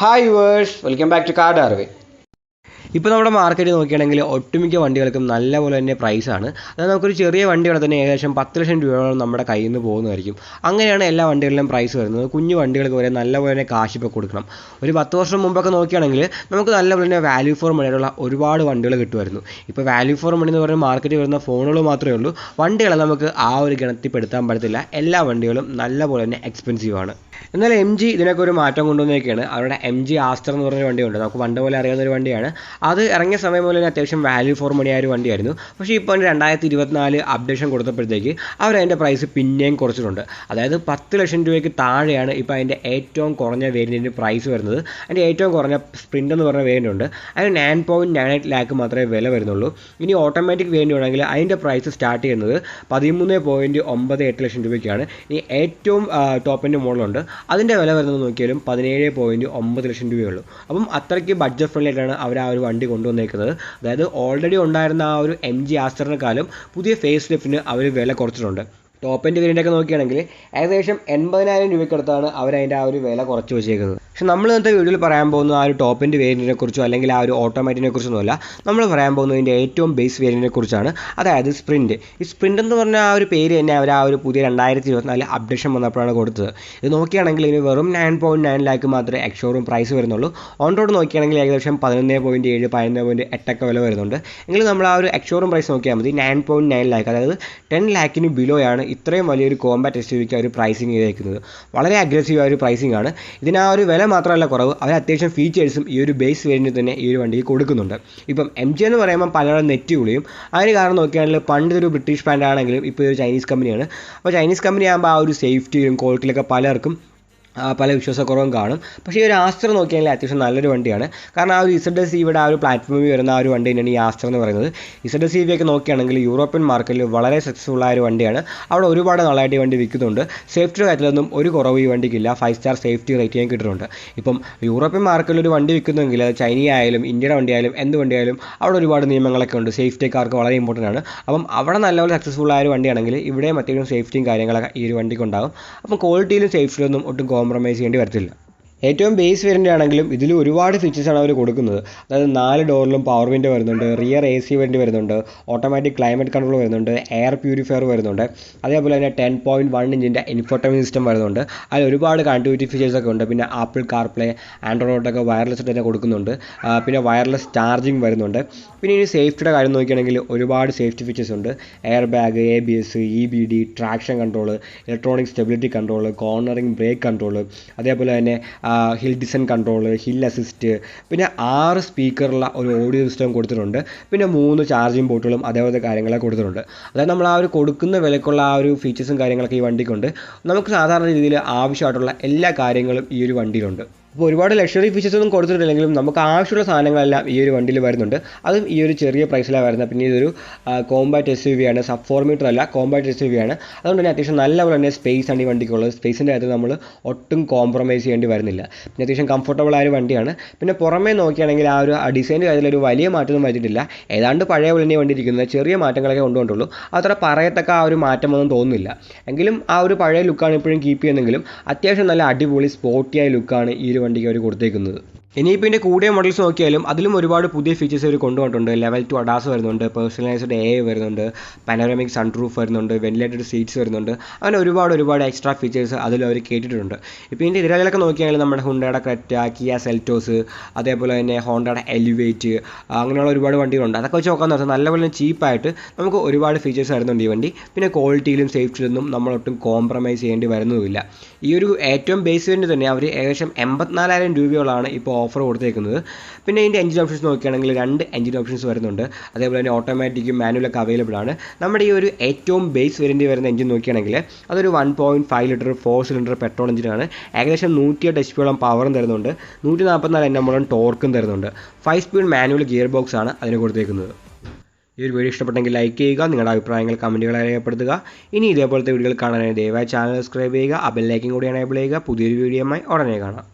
Hi viewers, welcome back to car ഡാർവേ. ഇപ്പോൾ നമ്മുടെ മാർക്കറ്റ് നോക്കുകയാണെങ്കിൽ ഒട്ടുമിക്ക വണ്ടികൾക്കും നല്ലപോലെ തന്നെ പ്രൈസാണ്. അതായത് നമുക്കൊരു ചെറിയ വണ്ടികൾ തന്നെ ഏകദേശം 10 ലക്ഷം രൂപയോളം നമ്മുടെ കയ്യിൽ നിന്ന് പോകുന്നതായിരിക്കും. അങ്ങനെയാണ് എല്ലാ വണ്ടികളിലും പ്രൈസ് വരുന്നത്. കുഞ്ഞു വണ്ടികൾക്ക് വരെ നല്ലപോലെ തന്നെ കാശ് ഇപ്പോൾ കൊടുക്കണം. ഒരു 10 വർഷം മുമ്പൊക്കെ നോക്കുകയാണെങ്കിൽ നമുക്ക് നല്ലപോലെ തന്നെ വാല്യൂ ഫോർ മണിയുള്ള ഒരുപാട് വണ്ടികൾ കിട്ടുമായിരുന്നു. ഇപ്പോൾ വാല്യൂ ഫോർ മണി എന്ന് പറയുന്ന മാർക്കറ്റിൽ വരുന്ന ഫോണുകൾ മാത്രമേ ഉള്ളൂ. വണ്ടികളെ നമുക്ക് ആ ഒരു ഗണത്തിൽപ്പെടുത്താൻ പറ്റത്തില്ല. എല്ലാ വണ്ടികളും നല്ലപോലെ തന്നെ എക്സ്പെൻസീവ് ആണ്. എന്നാൽ MG ഇതിനൊക്കെ ഒരു മാറ്റം കൊണ്ടുവന്നേക്കാണ്. അവരുടെ MG ആസ്റ്റർ എന്ന് പറഞ്ഞൊരു വണ്ടിയുണ്ട്. നമുക്ക് പണ്ട് പോലെ അറിയാവുന്ന ഒരു വണ്ടിയാണ്. അത് ഇറങ്ങിയ സമയം പോലെ തന്നെ അത്യാവശ്യം വാല്യൂ ഫോർ മണിയായ ഒരു വണ്ടിയായിരുന്നു. പക്ഷേ ഇപ്പോൾ 2024 അപ്ഡേഷൻ കൊടുത്തപ്പോഴത്തേക്ക് അവരതിൻ്റെ പ്രൈസ് പിന്നെയും കുറച്ചിട്ടുണ്ട്. അതായത് 10 ലക്ഷം രൂപയ്ക്ക് താഴെയാണ് ഇപ്പോൾ അതിൻ്റെ ഏറ്റവും കുറഞ്ഞ വേരിയൻറ്റിൻ്റെ പ്രൈസ് വരുന്നത്. അതിൻ്റെ ഏറ്റവും കുറഞ്ഞ സ്പ്രിൻ്റ് എന്ന് പറഞ്ഞ വേരിയൻ്റ് ഉണ്ട്. അതിന് 9.98 ലാക്ക് മാത്രമേ വില വരുന്നുള്ളൂ. ഇനി ഓട്ടോമാറ്റിക് വേരിയൻ്റ് ആണെങ്കിൽ അതിൻ്റെ പ്രൈസ് സ്റ്റാർട്ട് ചെയ്യുന്നത് 13.98 ലക്ഷം രൂപയ്ക്കാണ്. ഇനി ഏറ്റവും ടോപ്പിൻ്റെ മോഡലുണ്ട്, അതിൻ്റെ വില വരുന്നത് നോക്കിയാലും 17.9 ലക്ഷം രൂപയുള്ളൂ. അപ്പം അത്രയ്ക്ക് ബഡ്ജറ്റ് ഫ്രണ്ട്ലി ആയിട്ടാണ് അവർ ആ ഒരു വണ്ടി കൊണ്ടുവന്നേക്കുന്നത്. അതായത് ഓൾറെഡി ഉണ്ടായിരുന്ന ആ ഒരു MG ആസ്റ്ററിനെക്കാളും പുതിയ ഫേസ് ലിഫ്റ്റിന് അവർ വില കുറച്ചിട്ടുണ്ട്. ടോപ്പ് എൻഡ് വേരിയൻ്റൊക്കെ നോക്കുകയാണെങ്കിൽ ഏകദേശം 80,000 രൂപയ്ക്കടുത്താണ് അവരതിൻ്റെ ആ ഒരു വില കുറച്ച് വെച്ചേക്കുന്നത്. പക്ഷെ നമ്മൾ ഇന്നത്തെ വീഡിയോയിൽ പറയാൻ പോകുന്ന ആ ഒരു ടോപ്പ് എൻഡ് വേരിയൻറ്റിനെ കുറിച്ചോ അല്ലെങ്കിൽ ആ ഒരു ഓട്ടോമാറ്റിക്കിനെ കുറിച്ചൊന്നുമല്ല. നമ്മൾ പറയാൻ പോകുന്നതിൻ്റെ ഏറ്റവും ബേസ് വേരിയൻറ്റിനെ കുറിച്ചാണ്. അതായത് സ്പ്രിൻറ്റ്. ഈ സ്പ്രിൻ്റ് എന്ന് പറഞ്ഞ ആ ഒരു പേര് തന്നെ അവർ ആ ഒരു പുതിയ 2024 അപ്ഡേഷൻ വന്നപ്പോഴാണ് കൊടുത്തത്. ഇത് നോക്കുകയാണെങ്കിൽ ഇതിന് വെറും 9.9 ലാക്ക് മാത്രമേ എക്സ്ഷോറൂം പ്രൈസ് വരുന്നുള്ളൂ. ഓൺ റോഡ് നോക്കുകയാണെങ്കിൽ ഏകദേശം 11.7 11.8 വില വരുന്നുണ്ട്. എങ്കിലും നമ്മൾ ആ ഒരു എക്സ്ഷോറൂം പ്രൈസ് നോക്കിയാൽ മതി 9.9 ലാക്ക്, അതായത് 10 ലാക്കിന് ബിലോയാണ് ഇത്രയും വലിയൊരു കോമ്പാക്ട് SUVക്ക് അവർ പ്രൈസിങ് ചെയ്തേക്കുന്നത്. വളരെ അഗ്രസീവായ ഒരു പ്രൈസിംഗ് ആണ്. ഇതിന് ആ ഒരു വില മാത്രമല്ല കുറവ്, അവർ അത്യാവശ്യം ഫീച്ചേഴ്സും ഈ ഒരു ബേസ് വേരിയൻറ്റിൽ തന്നെ ഈ ഒരു വണ്ടിക്ക് കൊടുക്കുന്നുണ്ട്. ഇപ്പം MG എന്ന് പറയുമ്പോൾ പലരും നെറ്റ് വിളിയും. അതിന് കാരണം നോക്കുകയാണെങ്കിൽ പണ്ട് ഒരു ബ്രിട്ടീഷ് ബ്രാൻഡ് ആണെങ്കിലും ഇപ്പോൾ ഒരു ചൈനീസ് കമ്പനിയാണ്. അപ്പോൾ ചൈനീസ് കമ്പനി ആകുമ്പോൾ ആ ഒരു സേഫ്റ്റിയും ക്വാളിറ്റിയിലൊക്കെ പലർക്കും പല വിശ്വാസക്കുറവും കാണും. പക്ഷേ ഈ ഒരു ആസ്റ്റർ നോക്കിയാൽ അത്യാവശ്യം നല്ലൊരു വണ്ടിയാണ്. കാരണം ആ ഒരു ZSEVയുടെ ആ ഒരു പ്ലാറ്റ്ഫോമിൽ വരുന്ന ആ ഒരു വണ്ടി തന്നെയാണ് ഈ ആസ്റ്റർ എന്ന് പറയുന്നത്. ZSEV ഒക്കെ നോക്കുകയാണെങ്കിൽ യൂറോപ്യൻ മാർക്കറ്റിൽ വളരെ സക്സസ്ഫുൾ ആയ ഒരു വണ്ടിയാണ്. അവിടെ ഒരുപാട് നാളായിട്ട് ഈ വണ്ടി വിൽക്കുന്നുണ്ട്. സേഫ്റ്റിയുടെ കാര്യത്തിലൊന്നും ഒരു കുറവ് ഈ വണ്ടിക്കില്ല. 5 സ്റ്റാർ സേഫ്റ്റി റേറ്റിംഗ് കിട്ടുന്നുണ്ട്. ഇപ്പം യൂറോപ്യൻ മാർക്കറ്റിൽ ഒരു വണ്ടി വിൽക്കുന്നെങ്കിൽ ചൈന ആയാലും ഇന്ത്യയുടെ വണ്ടി ആയാലും എന്ത് വണ്ടിയായാലും അവിടെ ഒരുപാട് നിയമങ്ങളൊക്കെ ഉണ്ട്. സേഫ്റ്റിക്കാർക്ക് വളരെ ഇമ്പോർട്ടൻ്റ് ആണ്. അപ്പം അവിടെ നല്ലപോലെ സക്സസ്ഫുൾ ആയ ഒരു വണ്ടിയാണെങ്കിൽ ഇവിടെയും അത്യാവശ്യം സേഫ്റ്റിയും കാര്യങ്ങളൊക്കെ ഈ ഒരു വണ്ടിക്ക് ഉണ്ടാകും. അപ്പം ക്വാളിറ്റിയിലും സേഫ്റ്റിയിലൊന്നും ഒട്ടും കോംപ്രമൈസ് ചെയ്യേണ്ടി വരത്തില്ല. ഏറ്റവും ബേസ് വേരിയൻ്റ് ആണെങ്കിലും ഇതിൽ ഒരുപാട് ഫീച്ചേഴ്സാണ് അവർ കൊടുക്കുന്നത്. അതായത് 4 ഡോറിലും പവർ വിൻഡോ വരുന്നുണ്ട്, റിയർ AC വെൻ്റ് വരുന്നുണ്ട്, ഓട്ടോമാറ്റിക് ക്ലൈമറ്റ് കൺട്രോൾ വരുന്നുണ്ട്, എയർ പ്യൂരിഫയർ വരുന്നുണ്ട്, അതേപോലെ തന്നെ 10.1 ഇഞ്ചിൻ്റെ ഇൻഫോർടൈൻമെൻറ്റ് സിസ്റ്റം വരുന്നുണ്ട്. അതിൽ ഒരുപാട് കണക്ടിവിറ്റി ഫീച്ചേഴ്സൊക്കെ ഉണ്ട്. പിന്നെ ആപ്പിൾ കാർപ്ലേ, ആൻഡ്രോയിഡ് ഓട്ടോയൊക്കെ വയർലെസ് തന്നെ കൊടുക്കുന്നുണ്ട്. പിന്നെ വയർലെസ് ചാർജിങ് വരുന്നുണ്ട്. പിന്നെ ഇനി സേഫ്റ്റിയുടെ കാര്യം നോക്കുകയാണെങ്കിൽ ഒരുപാട് സേഫ്റ്റി ഫീച്ചേഴ്സ് ഉണ്ട്. Air bag, ABS, EBD, traction control, electronic stability control, cornering break control, അതേപോലെ തന്നെ ഹിൽ ഡിസൻ കൺട്രോൾ, ഹിൽ അസിസ്റ്റ്, പിന്നെ 6 സ്പീക്കറുള്ള ഒരു ഓഡിയോ സിസ്റ്റം കൊടുത്തിട്ടുണ്ട്. പിന്നെ 3 ചാർജിങ് പോർട്ടുകളും അതേപോലത്തെ കാര്യങ്ങളൊക്കെ കൊടുത്തിട്ടുണ്ട്. അതായത് നമ്മൾ ആ ഒരു കൊടുക്കുന്ന വിലക്കുള്ള ആ ഒരു ഫീച്ചേഴ്സും കാര്യങ്ങളൊക്കെ ഈ വണ്ടിക്കുണ്ട്. നമുക്ക് സാധാരണ രീതിയിൽ ആവശ്യമായിട്ടുള്ള എല്ലാ കാര്യങ്ങളും ഈ ഒരു വണ്ടിയിലുണ്ട്. അപ്പോൾ ഒരുപാട് ലക്ഷറി ഫീച്ചേഴ്സ് ഒന്നും കൊടുത്തിട്ടില്ലെങ്കിലും നമുക്ക് ആവശ്യമുള്ള സാധനങ്ങളെല്ലാം ഈ ഒരു വണ്ടിയിൽ വരുന്നുണ്ട്. അതും ഈ ഒരു ചെറിയ പ്രൈസിലാണ് വരുന്നത്. പിന്നെ ഇതൊരു കോമ്പാക്ട് SUV ആണ്, സബ് 4 മീറ്റർ അല്ല, കോമ്പാക്ട് SUV ആണ്. അതുകൊണ്ട് തന്നെ അത്യാവശ്യം നല്ലപോലെ തന്നെ സ്പേസ് ആണ് ഈ വണ്ടിക്കുള്ളത്. സ്പേസിൻ്റെ കാര്യത്തിൽ നമ്മൾ ഒട്ടും കോംപ്രമൈസ് ചെയ്യേണ്ടി വരുന്നില്ല. പിന്നെ അത്യാവശ്യം കംഫർട്ടബിൾ ആയ ഒരു വണ്ടിയാണ്. പിന്നെ പുറമേ നോക്കുകയാണെങ്കിൽ ആ ഒരു ഡിസൈൻ്റെ കാര്യത്തിൽ ഒരു വലിയ മാറ്റമൊന്നും വരുത്തിയിട്ടില്ല. ഏതാണ്ട് പഴയ പോലെ തന്നെ വണ്ടി ഇരിക്കുന്നത്, ചെറിയ മാറ്റങ്ങളൊക്കെ കൊണ്ടുകൊണ്ടുള്ളൂ. അത്ര പറയത്തക്ക ആ ഒരു മാറ്റമൊന്നും തോന്നുന്നില്ല. എങ്കിലും ആ ഒരു പഴയ ലുക്കാണ് ഇപ്പോഴും കീപ്പ് ചെയ്യുന്നെങ്കിലും അത്യാവശ്യം നല്ല അടിപൊളി സ്പോർട്ടിയായ ലുക്കാണ് ഈ ഒരു വണ്ടിക്ക് അവർ കൊടുത്തേക്കുന്നത്. ഇനിയിപ്പോൾ ഇതിൻ്റെ കൂടിയ മോഡൽസ് നോക്കിയാലും അതിലും ഒരുപാട് പുതിയ ഫീച്ചേഴ്സ് അവർ കൊണ്ടുവന്നിട്ടുണ്ട്. ലെവൽ 2 ADAS വരുന്നുണ്ട്, പേഴ്സണലൈസ്ഡ് AI വരുന്നുണ്ട്, പാനോറമിക് സൺറൂഫ് വരുന്നുണ്ട്, വെന്റിലേറ്റഡ് സീറ്റ്സ് വരുന്നുണ്ട്. അങ്ങനെ ഒരുപാട് എക്സ്ട്രാ ഫീച്ചേഴ്സ് അതിൽ അവർ കേട്ടിട്ടുണ്ട്. ഇപ്പോൾ ഇതിൻ്റെ എതിരാളികളൊക്കെ നോക്കിയാണെങ്കിൽ നമ്മുടെ ഹുണ്ടായുടെ ക്രെറ്റ, കിയ സെൽറ്റോസ്, അതേപോലെ തന്നെ ഹോണ്ടയുടെ എലിവേറ്റ്, അങ്ങനെയുള്ള ഒരുപാട് വണ്ടികളുണ്ട്. അതൊക്കെ വെച്ച് നോക്കാമെന്ന് വെച്ചാൽ നല്ലപോലെ ചീപ്പായിട്ട് നമുക്ക് ഒരുപാട് ഫീച്ചേഴ്സ് വരുന്നുണ്ട് ഈ വണ്ടി. പിന്നെ ക്വാളിറ്റിയിലും സേഫ്റ്റിയിലൊന്നും നമ്മളൊട്ടും കോംപ്രമൈസ് ചെയ്യേണ്ടി വരുന്നുമില്ല. ഈ ഒരു ഏറ്റവും ബേസ് വേണ്ടി തന്നെ അവർ ഏകദേശം 84,000 രൂപയോളാണ് ഇപ്പോൾ ഓഫർ കൊടുത്തേക്കുന്നത്. പിന്നെ ഇതിൻ്റെ എഞ്ചിൻ ഓപ്ഷൻസ് നോക്കുകയാണെങ്കിൽ 2 എഞ്ചിൻ ഓപ്ഷൻസ് വരുന്നുണ്ട്. അതേപോലെ തന്നെ ഓട്ടോമാറ്റിക്കും മാനുവലൊക്കെ അവൈലബിൾ ആണ്. നമ്മുടെ ഈ ഒരു ഏറ്റവും ബേസ് വേരിയൻ്റ് വരുന്ന എഞ്ചിൻ നോക്കുകയാണെങ്കിൽ അതൊരു 1.5 ലിറ്റർ 4 സിലിണ്ടർ പെട്രോൾ എഞ്ചിനാണ്. ഏകദേശം 108 HP പവറും തരുന്നുണ്ട്, 144 Nm ടോർക്കും തരുന്നുണ്ട്. 5 സ്പീഡ് മാനുവൽ ഗിയർ ബോക്സ് ആണ് അതിന് കൊടുത്തേക്കുന്നത്. ഈ ഒരു വീഡിയോ ഇഷ്ടപ്പെട്ടെങ്കിൽ ലൈക്ക് ചെയ്യുക, നിങ്ങളുടെ അഭിപ്രായങ്ങൾ കമൻറ്റുകൾ രേഖപ്പെടുത്തുക. ഇനി ഇതേപോലത്തെ വീഡിയോകൾ കാണാനായി ദയവായി ചാനൽ സബ്സ്ക്രൈബ് ചെയ്യുക, ആ ബെൽ ഐക്കൺ കൂടി എനേബിൾ ചെയ്യുക. പുതിയൊരു വീഡിയോയുമായി ഉടനെ കാണാം.